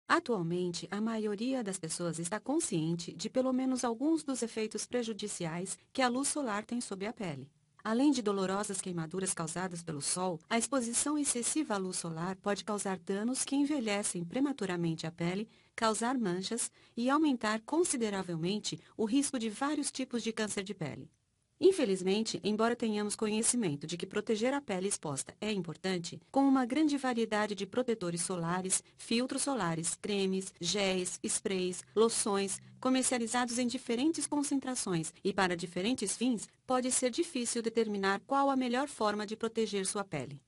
Atualmente, a maioria das pessoas está consciente de pelo menos alguns dos efeitos prejudiciais que a luz solar tem sobre a pele. Além de dolorosas queimaduras causadas pelo sol, a exposição excessiva à luz solar pode causar danos que envelhecem prematuramente a pele, causar manchas e aumentar consideravelmente o risco de vários tipos de câncer de pele. Infelizmente, embora tenhamos conhecimento de que proteger a pele exposta é importante, com uma grande variedade de protetores solares, filtros solares, cremes, géis, sprays, loções, comercializados em diferentes concentrações e para diferentes fins, pode ser difícil determinar qual a melhor forma de proteger sua pele.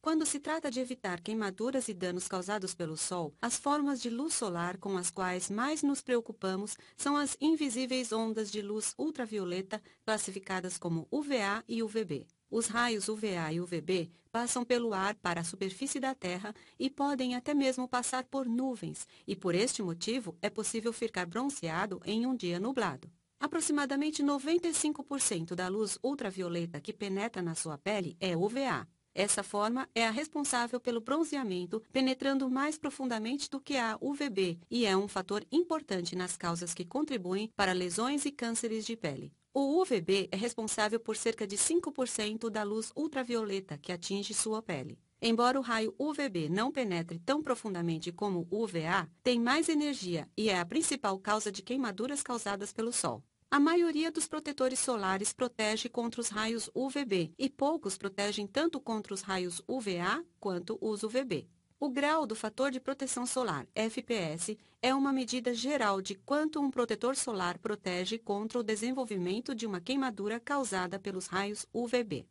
Quando se trata de evitar queimaduras e danos causados pelo sol, as formas de luz solar com as quais mais nos preocupamos são as invisíveis ondas de luz ultravioleta, classificadas como UVA e UVB. Os raios UVA e UVB passam pelo ar para a superfície da Terra e podem até mesmo passar por nuvens, e por este motivo é possível ficar bronzeado em um dia nublado. Aproximadamente 95% da luz ultravioleta que penetra na sua pele é UVA. Essa forma é a responsável pelo bronzeamento, penetrando mais profundamente do que a UVB e é um fator importante nas causas que contribuem para lesões e cânceres de pele. O UVB é responsável por cerca de 5% da luz ultravioleta que atinge sua pele. Embora o raio UVB não penetre tão profundamente como o UVA, tem mais energia e é a principal causa de queimaduras causadas pelo sol. A maioria dos protetores solares protege contra os raios UVB e poucos protegem tanto contra os raios UVA quanto os UVB. O grau do fator de proteção solar, FPS, é uma medida geral de quanto um protetor solar protege contra o desenvolvimento de uma queimadura causada pelos raios UVB.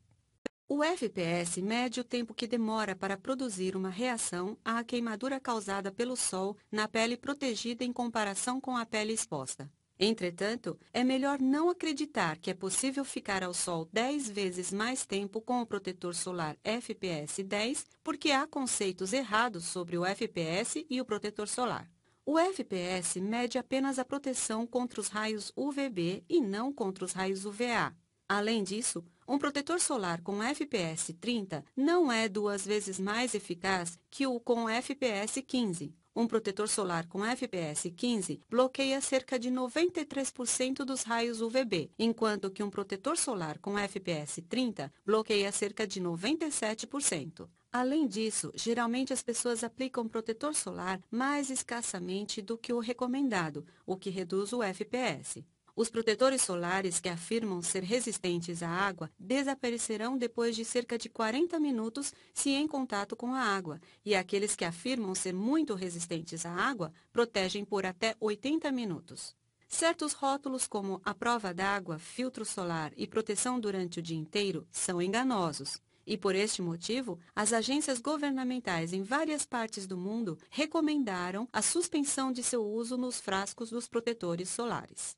O FPS mede o tempo que demora para produzir uma reação à queimadura causada pelo sol na pele protegida em comparação com a pele exposta. Entretanto, é melhor não acreditar que é possível ficar ao sol 10 vezes mais tempo com o protetor solar FPS 10, porque há conceitos errados sobre o FPS e o protetor solar. O FPS mede apenas a proteção contra os raios UVB e não contra os raios UVA. Além disso, um protetor solar com FPS 30 não é 2 vezes mais eficaz que o com FPS 15. Um protetor solar com FPS 15 bloqueia cerca de 93% dos raios UVB, enquanto que um protetor solar com FPS 30 bloqueia cerca de 97%. Além disso, geralmente as pessoas aplicam protetor solar mais escassamente do que o recomendado, o que reduz o FPS. Os protetores solares que afirmam ser resistentes à água desaparecerão depois de cerca de 40 minutos se em contato com a água, e aqueles que afirmam ser muito resistentes à água protegem por até 80 minutos. Certos rótulos como a prova d'água, filtro solar e proteção durante o dia inteiro são enganosos. E por este motivo, as agências governamentais em várias partes do mundo recomendaram a suspensão de seu uso nos frascos dos protetores solares.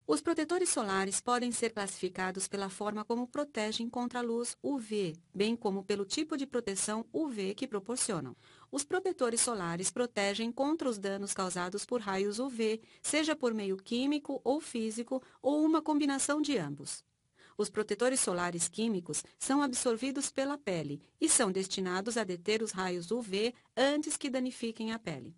Os protetores solares podem ser classificados pela forma como protegem contra a luz UV, bem como pelo tipo de proteção UV que proporcionam. Os protetores solares protegem contra os danos causados por raios UV, seja por meio químico ou físico ou uma combinação de ambos. Os protetores solares químicos são absorvidos pela pele e são destinados a deter os raios UV antes que danifiquem a pele.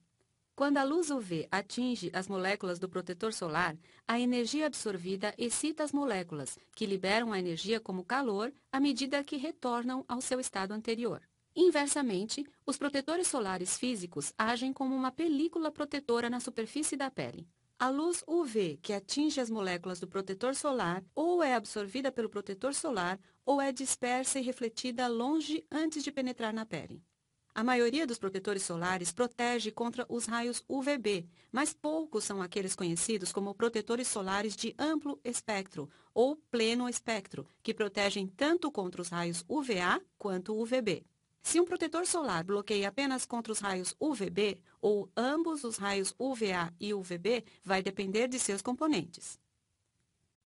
Quando a luz UV atinge as moléculas do protetor solar, a energia absorvida excita as moléculas, que liberam a energia como calor à medida que retornam ao seu estado anterior. Inversamente, os protetores solares físicos agem como uma película protetora na superfície da pele. A luz UV que atinge as moléculas do protetor solar ou é absorvida pelo protetor solar ou é dispersa e refletida longe antes de penetrar na pele. A maioria dos protetores solares protege contra os raios UVB, mas poucos são aqueles conhecidos como protetores solares de amplo espectro ou pleno espectro, que protegem tanto contra os raios UVA quanto UVB. Se um protetor solar bloqueia apenas contra os raios UVB ou ambos os raios UVA e UVB, vai depender de seus componentes.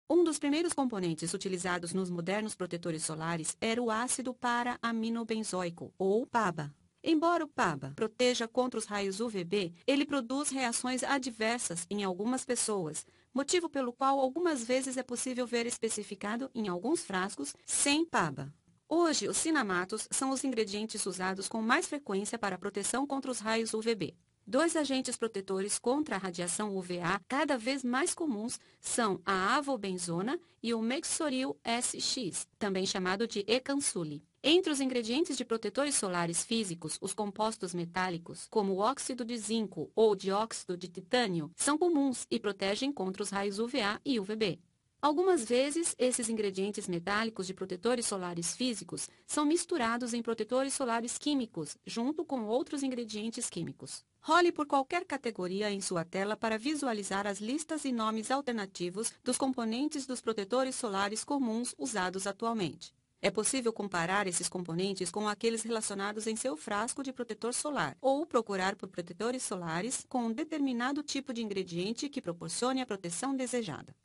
Um dos primeiros componentes utilizados nos modernos protetores solares era o ácido para-aminobenzoico, ou PABA. Embora o PABA proteja contra os raios UVB, ele produz reações adversas em algumas pessoas, motivo pelo qual algumas vezes é possível ver especificado em alguns frascos sem PABA. Hoje, os cinamatos são os ingredientes usados com mais frequência para a proteção contra os raios UVB. Dois agentes protetores contra a radiação UVA cada vez mais comuns são a avobenzona e o Mexoril SX, também chamado de Ecansule. Entre os ingredientes de protetores solares físicos, os compostos metálicos, como o óxido de zinco ou dióxido de titânio, são comuns e protegem contra os raios UVA e UVB. Algumas vezes, esses ingredientes metálicos de protetores solares físicos são misturados em protetores solares químicos, junto com outros ingredientes químicos. Role por qualquer categoria em sua tela para visualizar as listas e nomes alternativos dos componentes dos protetores solares comuns usados atualmente. É possível comparar esses componentes com aqueles relacionados em seu frasco de protetor solar, ou procurar por protetores solares com um determinado tipo de ingrediente que proporcione a proteção desejada.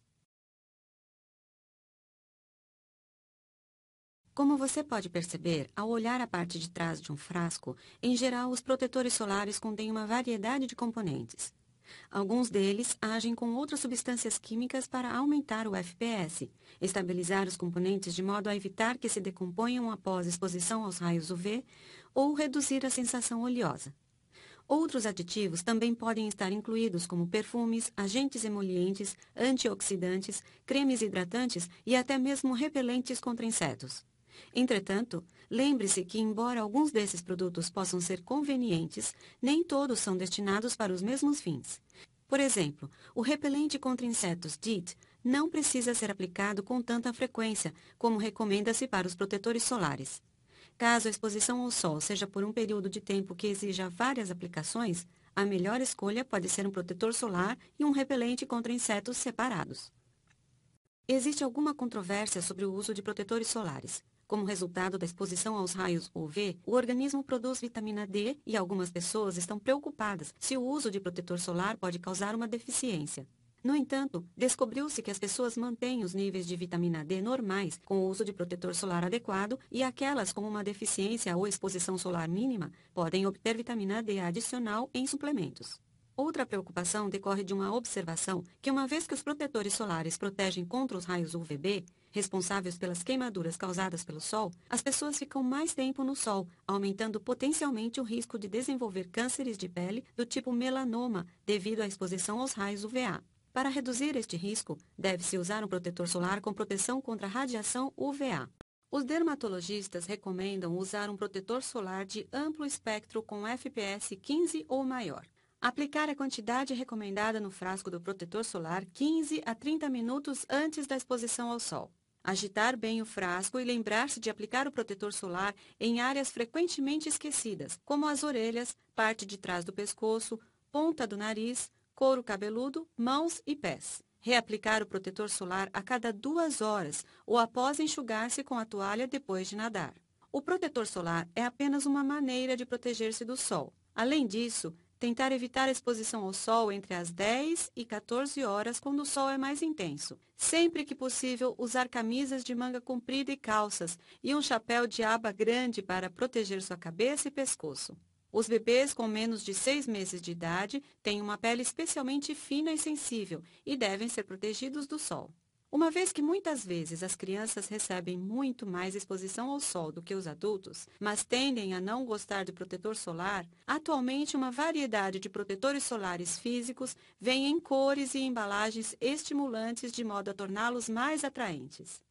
Como você pode perceber, ao olhar a parte de trás de um frasco, em geral os protetores solares contêm uma variedade de componentes. Alguns deles agem com outras substâncias químicas para aumentar o FPS, estabilizar os componentes de modo a evitar que se decomponham após exposição aos raios UV ou reduzir a sensação oleosa. Outros aditivos também podem estar incluídos como perfumes, agentes emolientes, antioxidantes, cremes hidratantes e até mesmo repelentes contra insetos. Entretanto, lembre-se que, embora alguns desses produtos possam ser convenientes, nem todos são destinados para os mesmos fins. Por exemplo, o repelente contra insetos DEET não precisa ser aplicado com tanta frequência como recomenda-se para os protetores solares. Caso a exposição ao sol seja por um período de tempo que exija várias aplicações, a melhor escolha pode ser um protetor solar e um repelente contra insetos separados. Existe alguma controvérsia sobre o uso de protetores solares. Como resultado da exposição aos raios UV, o organismo produz vitamina D e algumas pessoas estão preocupadas se o uso de protetor solar pode causar uma deficiência. No entanto, descobriu-se que as pessoas mantêm os níveis de vitamina D normais com o uso de protetor solar adequado e aquelas com uma deficiência ou exposição solar mínima podem obter vitamina D adicional em suplementos. Outra preocupação decorre de uma observação que, uma vez que os protetores solares protegem contra os raios UVB, responsáveis pelas queimaduras causadas pelo sol, as pessoas ficam mais tempo no sol, aumentando potencialmente o risco de desenvolver cânceres de pele do tipo melanoma devido à exposição aos raios UVA. Para reduzir este risco, deve-se usar um protetor solar com proteção contra a radiação UVA. Os dermatologistas recomendam usar um protetor solar de amplo espectro com FPS 15 ou maior. Aplicar a quantidade recomendada no frasco do protetor solar 15 a 30 minutos antes da exposição ao sol. Agitar bem o frasco e lembrar-se de aplicar o protetor solar em áreas frequentemente esquecidas, como as orelhas, parte de trás do pescoço, ponta do nariz, couro cabeludo, mãos e pés. Reaplicar o protetor solar a cada 2 horas ou após enxugar-se com a toalha depois de nadar. O protetor solar é apenas uma maneira de proteger-se do sol. Além disso, tentar evitar a exposição ao sol entre as 10 e 14 horas quando o sol é mais intenso. Sempre que possível, usar camisas de manga comprida e calças e um chapéu de aba grande para proteger sua cabeça e pescoço. Os bebês com menos de 6 meses de idade têm uma pele especialmente fina e sensível e devem ser protegidos do sol. Uma vez que muitas vezes as crianças recebem muito mais exposição ao sol do que os adultos, mas tendem a não gostar de protetor solar, atualmente uma variedade de protetores solares físicos vem em cores e embalagens estimulantes de modo a torná-los mais atraentes.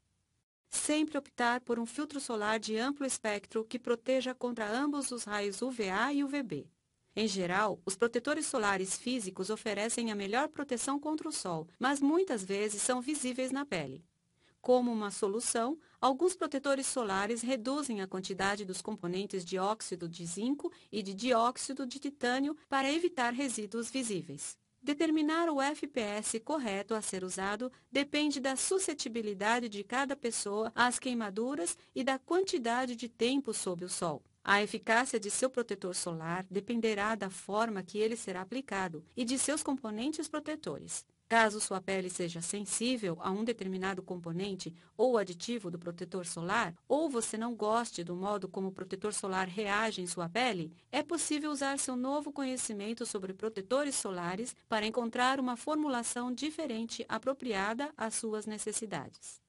Sempre optar por um filtro solar de amplo espectro que proteja contra ambos os raios UVA e UVB. Em geral, os protetores solares físicos oferecem a melhor proteção contra o sol, mas muitas vezes são visíveis na pele. Como uma solução, alguns protetores solares reduzem a quantidade dos componentes de óxido de zinco e de dióxido de titânio para evitar resíduos visíveis. Determinar o FPS correto a ser usado depende da suscetibilidade de cada pessoa às queimaduras e da quantidade de tempo sob o sol. A eficácia de seu protetor solar dependerá da forma que ele será aplicado e de seus componentes protetores. Caso sua pele seja sensível a um determinado componente ou aditivo do protetor solar, ou você não goste do modo como o protetor solar reage em sua pele, é possível usar seu novo conhecimento sobre protetores solares para encontrar uma formulação diferente apropriada às suas necessidades.